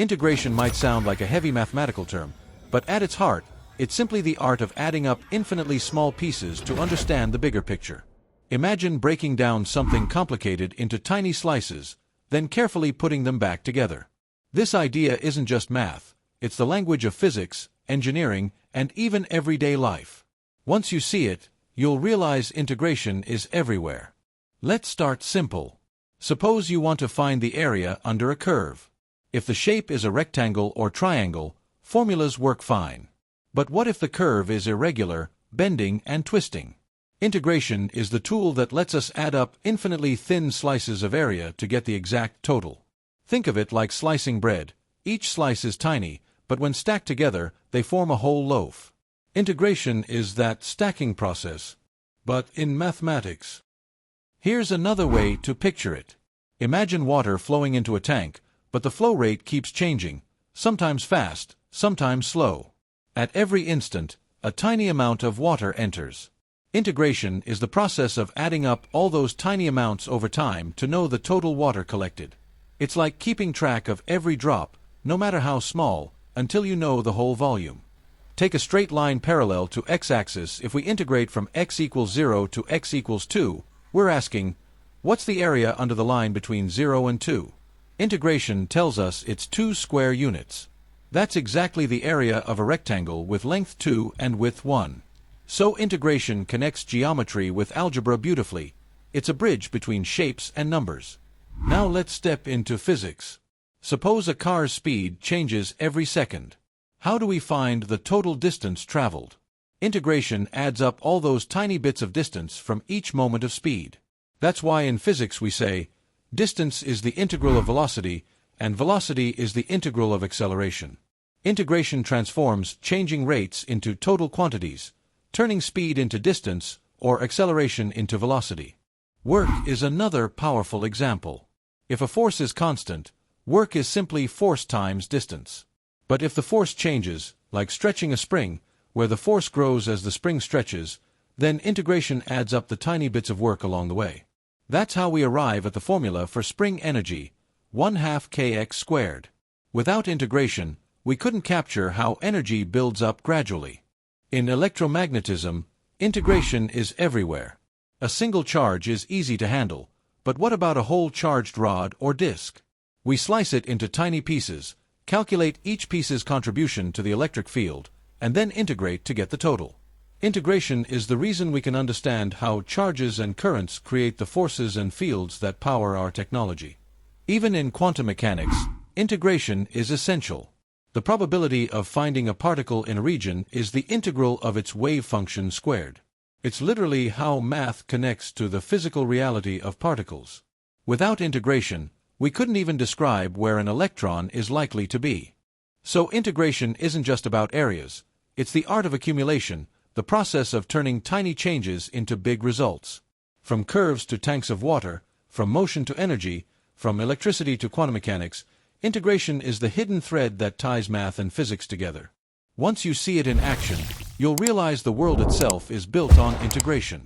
Integration might sound like a heavy mathematical term, but at its heart, it's simply the art of adding up infinitely small pieces to understand the bigger picture. Imagine breaking down something complicated into tiny slices, then carefully putting them back together. This idea isn't just math, it's the language of physics, engineering, and even everyday life. Once you see it, you'll realize integration is everywhere. Let's start simple. Suppose you want to find the area under a curve. If the shape is a rectangle or triangle, formulas work fine. But what if the curve is irregular, bending, and twisting? Integration is the tool that lets us add up infinitely thin slices of area to get the exact total. Think of it like slicing bread. Each slice is tiny, but when stacked together, they form a whole loaf. Integration is that stacking process, but in mathematics. Here's another way to picture it. Imagine water flowing into a tank, but the flow rate keeps changing, sometimes fast, sometimes slow. At every instant, a tiny amount of water enters. Integration is the process of adding up all those tiny amounts over time to know the total water collected. It's like keeping track of every drop, no matter how small, until you know the whole volume. Take a straight line parallel to x-axis. If we integrate from x equals 0 to x equals 2, we're asking, what's the area under the line between 0 and 2? Integration tells us it's 2 square units. That's exactly the area of a rectangle with length 2 and width 1. So integration connects geometry with algebra beautifully. It's a bridge between shapes and numbers. Now let's step into physics. Suppose a car's speed changes every second. How do we find the total distance traveled? Integration adds up all those tiny bits of distance from each moment of speed. That's why in physics we say, distance is the integral of velocity, and velocity is the integral of acceleration. Integration transforms changing rates into total quantities, turning speed into distance or acceleration into velocity. Work is another powerful example. If a force is constant, work is simply force times distance. But if the force changes, like stretching a spring, where the force grows as the spring stretches, then integration adds up the tiny bits of work along the way. That's how we arrive at the formula for spring energy, 1/2 kx squared. Without integration, we couldn't capture how energy builds up gradually. In electromagnetism, integration is everywhere. A single charge is easy to handle, but what about a whole charged rod or disk? We slice it into tiny pieces, calculate each piece's contribution to the electric field, and then integrate to get the total. Integration is the reason we can understand how charges and currents create the forces and fields that power our technology. Even in quantum mechanics, integration is essential. The probability of finding a particle in a region is the integral of its wave function squared. It's literally how math connects to the physical reality of particles. Without integration, we couldn't even describe where an electron is likely to be. So integration isn't just about areas, it's the art of accumulation, the process of turning tiny changes into big results. From curves to tanks of water, from motion to energy, from electricity to quantum mechanics, integration is the hidden thread that ties math and physics together. Once you see it in action, you'll realize the world itself is built on integration.